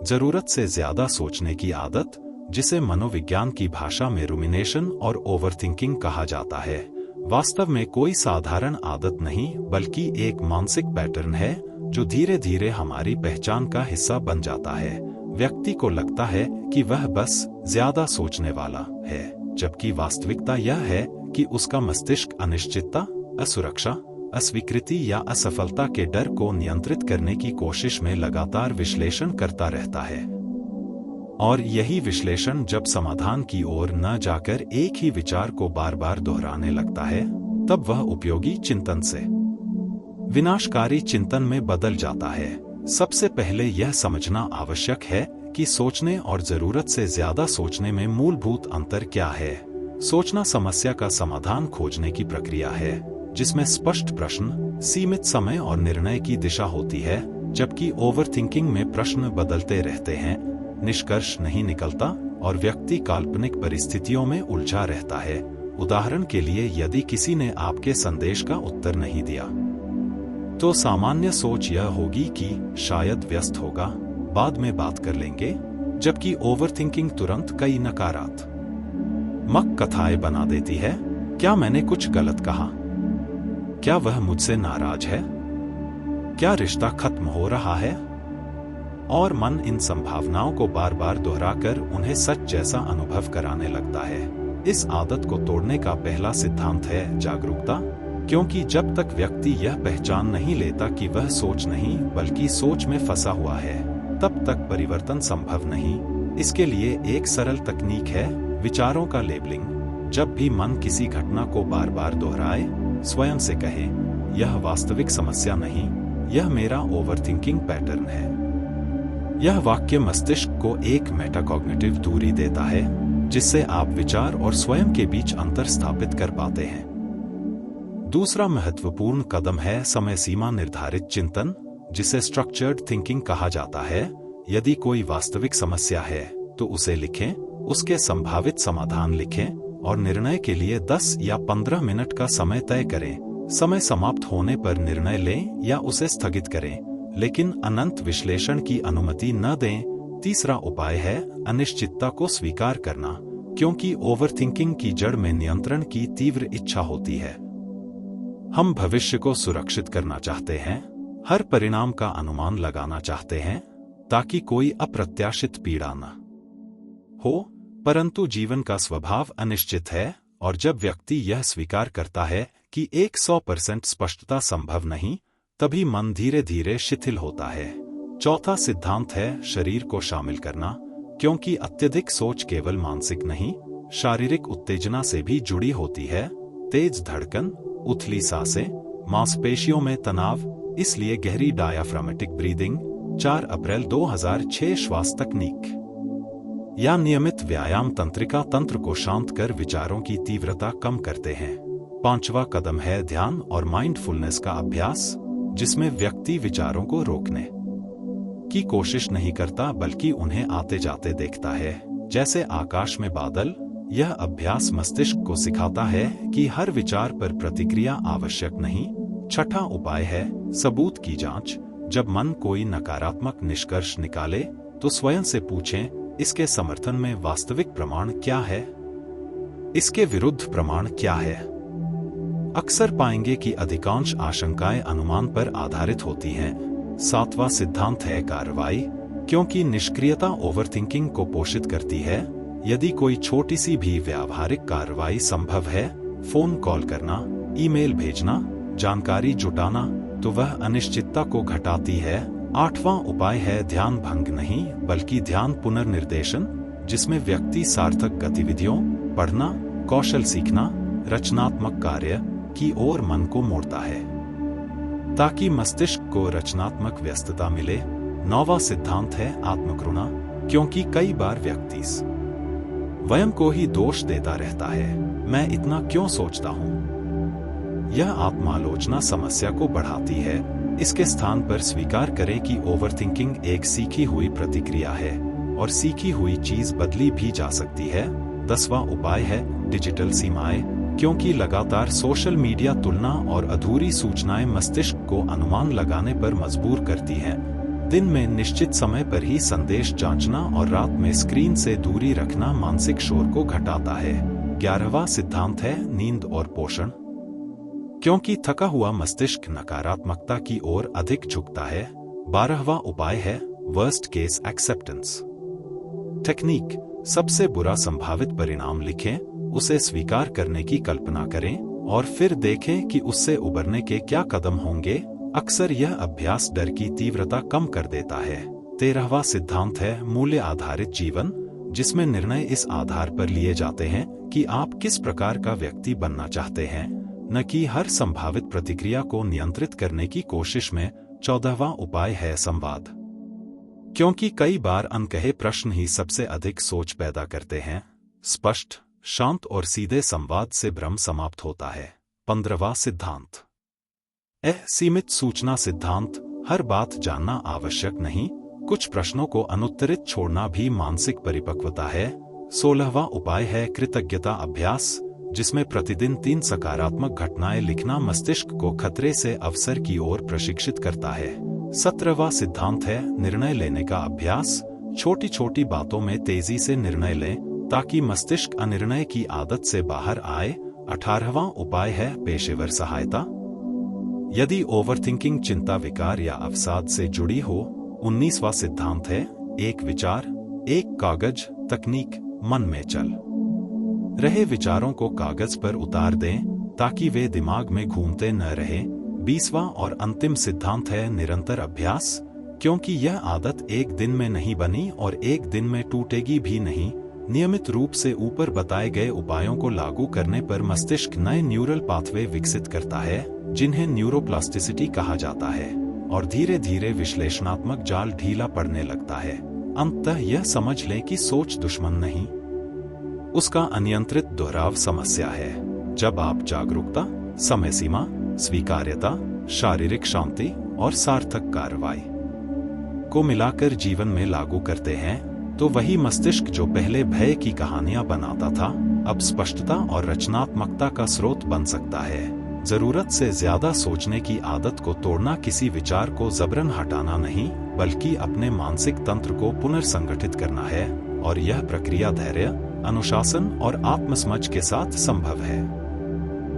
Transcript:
जरूरत से ज्यादा सोचने की आदत, जिसे मनोविज्ञान की भाषा में रुमिनेशन और ओवरथिंकिंग कहा जाता है, वास्तव में कोई साधारण आदत नहीं बल्कि एक मानसिक पैटर्न है जो धीरे धीरे हमारी पहचान का हिस्सा बन जाता है। व्यक्ति को लगता है कि वह बस ज्यादा सोचने वाला है, जबकि वास्तविकता यह है कि उसका मस्तिष्क अनिश्चितता, असुरक्षा, अस्वीकृति या असफलता के डर को नियंत्रित करने की कोशिश में लगातार विश्लेषण करता रहता है। और यही विश्लेषण जब समाधान की ओर न जाकर एक ही विचार को बार बार दोहराने लगता है, तब वह उपयोगी चिंतन से विनाशकारी चिंतन में बदल जाता है। सबसे पहले यह समझना आवश्यक है कि सोचने और जरूरत से ज्यादा सोचने में मूलभूत अंतर क्या है। सोचना समस्या का समाधान खोजने की प्रक्रिया है, जिसमें स्पष्ट प्रश्न, सीमित समय और निर्णय की दिशा होती है, जबकि ओवरथिंकिंग में प्रश्न बदलते रहते हैं, निष्कर्ष नहीं निकलता और व्यक्ति काल्पनिक परिस्थितियों में उलझा रहता है। उदाहरण के लिए, यदि किसी ने आपके संदेश का उत्तर नहीं दिया, तो सामान्य सोच यह होगी कि शायद व्यस्त होगा, बाद में बात कर लेंगे, जबकि ओवरथिंकिंग तुरंत कई नकारात्मक कथाएं बना देती है। क्या मैंने कुछ गलत कहा? क्या वह मुझसे नाराज है? क्या रिश्ता खत्म हो रहा है? और मन इन संभावनाओं को बार बार दोहराकर उन्हें सच जैसा अनुभव कराने लगता है। इस आदत को तोड़ने का पहला सिद्धांत है जागरूकता, क्योंकि जब तक व्यक्ति यह पहचान नहीं लेता कि वह सोच नहीं बल्कि सोच में फंसा हुआ है, तब तक परिवर्तन संभव नहीं। इसके लिए एक सरल तकनीक है, विचारों का लेबलिंग। जब भी मन किसी घटना को बार बार दोहराए, स्वयं से कहे, यह वास्तविक समस्या नहीं, यह मेरा ओवरथिंकिंग पैटर्न है। यह वाक्य मस्तिष्क को एक मेटाकॉग्निटिव दूरी देता है, जिससे आप विचार और स्वयं के बीच अंतर स्थापित कर पाते हैं। दूसरा महत्वपूर्ण कदम है समय सीमा निर्धारित चिंतन, जिसे स्ट्रक्चर्ड थिंकिंग कहा जाता है। यदि कोई वास्तविक समस्या है, तो उसे लिखें, उसके संभावित समाधान लिखें और निर्णय के लिए 10 या 15 मिनट का समय तय करें। समय समाप्त होने पर निर्णय लें या उसे स्थगित करें, लेकिन अनंत विश्लेषण की अनुमति न दें। तीसरा उपाय है अनिश्चितता को स्वीकार करना, क्योंकि ओवरथिंकिंग की जड़ में नियंत्रण की तीव्र इच्छा होती है। हम भविष्य को सुरक्षित करना चाहते हैं, हर परिणाम का अनुमान लगाना चाहते हैं ताकि कोई अप्रत्याशित पीड़ा न हो, परंतु जीवन का स्वभाव अनिश्चित है और जब व्यक्ति यह स्वीकार करता है कि 100% स्पष्टता संभव नहीं, तभी मन धीरे धीरे शिथिल होता है। चौथा सिद्धांत है शरीर को शामिल करना, क्योंकि अत्यधिक सोच केवल मानसिक नहीं, शारीरिक उत्तेजना से भी जुड़ी होती है। तेज धड़कन, उथली सांसें, मांसपेशियों में तनाव। इसलिए गहरी डायाफ्रामेटिक ब्रीदिंग, 4 अप्रैल 2006 श्वास तकनीक या नियमित व्यायाम तंत्रिका तंत्र को शांत कर विचारों की तीव्रता कम करते हैं। पांचवा कदम है ध्यान और माइंडफुलनेस का अभ्यास, जिसमें व्यक्ति विचारों को रोकने की कोशिश नहीं करता बल्कि उन्हें आते जाते देखता है, जैसे आकाश में बादल। यह अभ्यास मस्तिष्क को सिखाता है कि हर विचार पर प्रतिक्रिया आवश्यक नहीं। छठा उपाय है सबूत की जांच। जब मन कोई नकारात्मक निष्कर्ष निकाले, तो स्वयं से पूछें, इसके समर्थन में वास्तविक प्रमाण क्या है? इसके विरुद्ध प्रमाण क्या है? अक्सर पाएंगे कि अधिकांश आशंकाएं अनुमान पर आधारित होती हैं। सातवां सिद्धांत है कार्रवाई, क्योंकि निष्क्रियता ओवरथिंकिंग को पोषित करती है। यदि कोई छोटी सी भी व्यावहारिक कार्रवाई संभव है, फोन कॉल करना, ईमेल भेजना, जानकारी जुटाना, तो वह अनिश्चितता को घटाती है। आठवां उपाय है ध्यान भंग नहीं बल्कि ध्यान पुनर्निर्देशन, जिसमें व्यक्ति सार्थक गतिविधियों, पढ़ना, कौशल सीखना, रचनात्मक कार्य की ओर मन को मोड़ता है, ताकि मस्तिष्क को रचनात्मक व्यस्तता मिले। नौवां सिद्धांत है आत्मकरुणा, क्योंकि कई बार व्यक्ति स्वयं को ही दोष देता रहता है। मैं इतना क्यों सोचता हूँ? यह आत्मालोचना समस्या को बढ़ाती है। इसके स्थान पर स्वीकार करें कि ओवरथिंकिंग एक सीखी हुई प्रतिक्रिया है और सीखी हुई चीज बदली भी जा सकती है। 10वां उपाय है डिजिटल सीमाएं, क्योंकि लगातार सोशल मीडिया तुलना और अधूरी सूचनाएं मस्तिष्क को अनुमान लगाने पर मजबूर करती हैं। दिन में निश्चित समय पर ही संदेश जांचना और रात में स्क्रीन से दूरी रखना मानसिक शोर को घटाता है। 11वां सिद्धांत है नींद और पोषण। क्योंकि थका हुआ मस्तिष्क नकारात्मकता की ओर अधिक झुकता है। 12वां उपाय है वर्स्ट केस एक्सेप्टेंस टेक्निक। सबसे बुरा संभावित परिणाम लिखें, उसे स्वीकार करने की कल्पना करें और फिर देखें कि उससे उबरने के क्या कदम होंगे। अक्सर यह अभ्यास डर की तीव्रता कम कर देता है। 13वां सिद्धांत है मूल्य आधारित जीवन, जिसमें निर्णय इस आधार पर लिए जाते हैं कि आप किस प्रकार का व्यक्ति बनना चाहते हैं, न कि हर संभावित प्रतिक्रिया को नियंत्रित करने की कोशिश में। 14वां उपाय है संवाद। क्योंकि कई बार अनकहे प्रश्न ही सबसे अधिक सोच पैदा करते हैं। स्पष्ट, शांत और सीधे संवाद से भ्रम समाप्त होता है। 15वां सिद्धांत सीमित सूचना सिद्धांत। हर बात जानना आवश्यक नहीं, कुछ प्रश्नों को अनुत्तरित छोड़ना भी मानसिक परिपक्वता है। 16वां उपाय है कृतज्ञता अभ्यास, जिसमें प्रतिदिन 3 सकारात्मक घटनाएं लिखना मस्तिष्क को खतरे से अवसर की ओर प्रशिक्षित करता है। 17वां सिद्धांत है निर्णय लेने का अभ्यास। छोटी छोटी बातों में तेजी से निर्णय लें ताकि मस्तिष्क अनिर्णय की आदत से बाहर आए। 18वां उपाय है पेशेवर सहायता। यदि ओवरथिंकिंग चिंता विकार या अवसाद से जुड़ी हो। 19वां सिद्धांत है एक विचार एक कागज तकनीक। मन में चल रहे विचारों को कागज पर उतार दें ताकि वे दिमाग में घूमते न रहे। 20वां और अंतिम सिद्धांत है निरंतर अभ्यास। क्योंकि यह आदत एक दिन में नहीं बनी और एक दिन में टूटेगी भी नहीं। नियमित रूप से ऊपर बताए गए उपायों को लागू करने पर मस्तिष्क नए न्यूरल पाथवे विकसित करता है, जिन्हें न्यूरोप्लास्टिसिटी कहा जाता है, और धीरे धीरे विश्लेषणात्मक जाल ढीला पड़ने लगता है। अंततः यह समझ लें कि सोच दुश्मन नहीं, उसका अनियंत्रित दोहराव समस्या है। जब आप जागरूकता, समय सीमा, स्वीकार्यता, शारीरिक शांति और सार्थक कार्रवाई को मिलाकर जीवन में लागू करते हैं, तो वही मस्तिष्क जो पहले भय की कहानियां बनाता था, अब स्पष्टता और रचनात्मकता का स्रोत बन सकता है। जरूरत से ज्यादा सोचने की आदत को तोड़ना किसी विचार को जबरन हटाना नहीं, बल्कि अपने मानसिक तंत्र को पुनर्संगठित करना है, और यह प्रक्रिया धैर्य, अनुशासन और आत्मसमझ के साथ संभव है।